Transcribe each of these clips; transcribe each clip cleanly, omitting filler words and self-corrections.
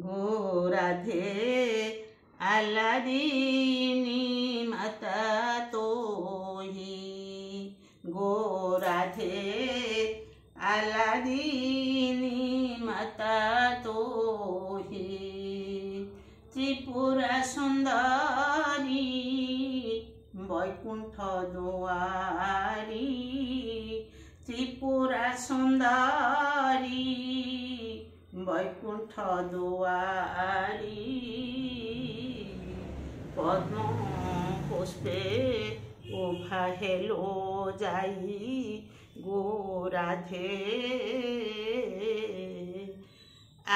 गो राधे आलादीनी माता तोही गो राधे आलादीनी माता तोही त्रिपुरा सुंदरी बैकुंठ दुआरी त्रिपुरा सुंदरी बैकुंठ दुआरी पद्म पुष्पे उभा हेलो जाई गो राधे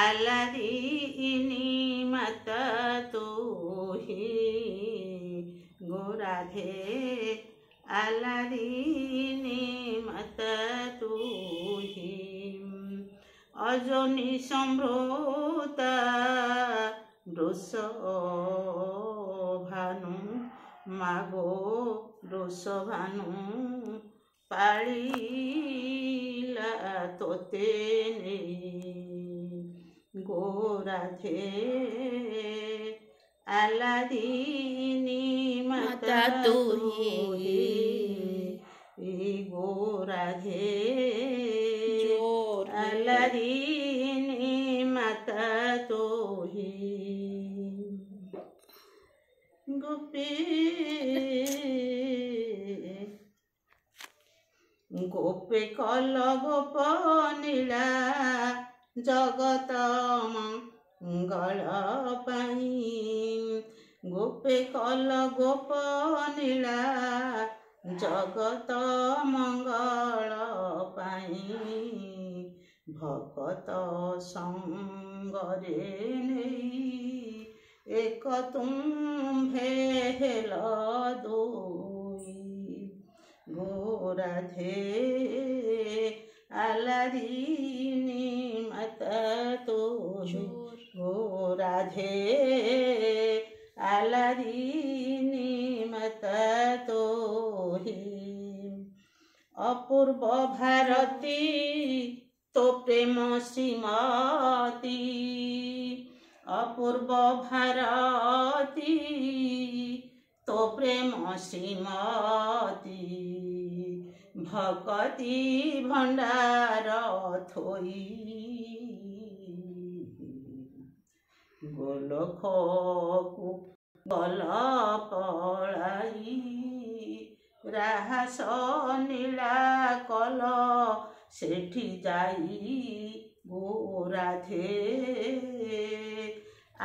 आलादीनी माता तोही गो राधे आलादीनी माता तोही अजनी सम्भ्रता दोष भानु मागो दोष भानु पाळिला तोते गो राधे आलादीनी माता तोही गो राधे आलादीनी माता तोही गोपे कल गोप नीला जगत मंगल पाई गोपे कल गोप नीला जगत मंगल पाई भगत संगरे नहीं एक तुम्भे हेल दोई गो राधे आलादीनी माता तोही गो राधे आलादीनी माता तोही अपूर्व भारती तो प्रेम श्रीमती अपूर्व भारती तो प्रेम श्रीमती भक्ति भंडार थोई गोलख गल पलाई राहस नीला कल सेठी जाई गो राधे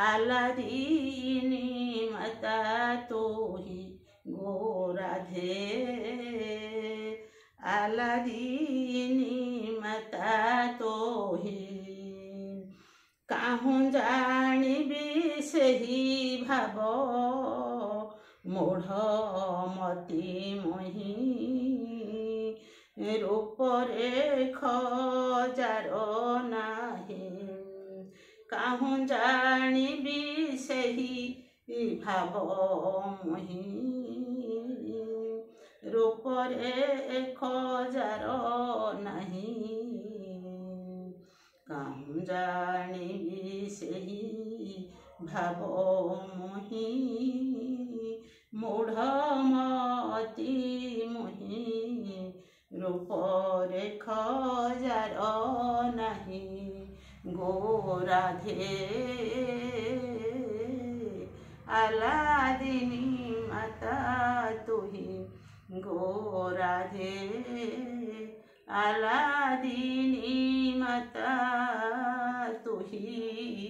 आलादीनी माता तोही गो राधे आलादीनी माता तोही काहूँ जानिबी सेही भाव मोढ़ मती मोही रूपरे खजार नाही काहूँ जानिबी सेही भाव मोही रूपरे खजार नाही काहूँ जानिबी सेही भाव मोही मूढ़ मती मोही रूपरे खजार नाही गो राधे आलादीनी माता तोही गो राधे आलादीनी माता तोही।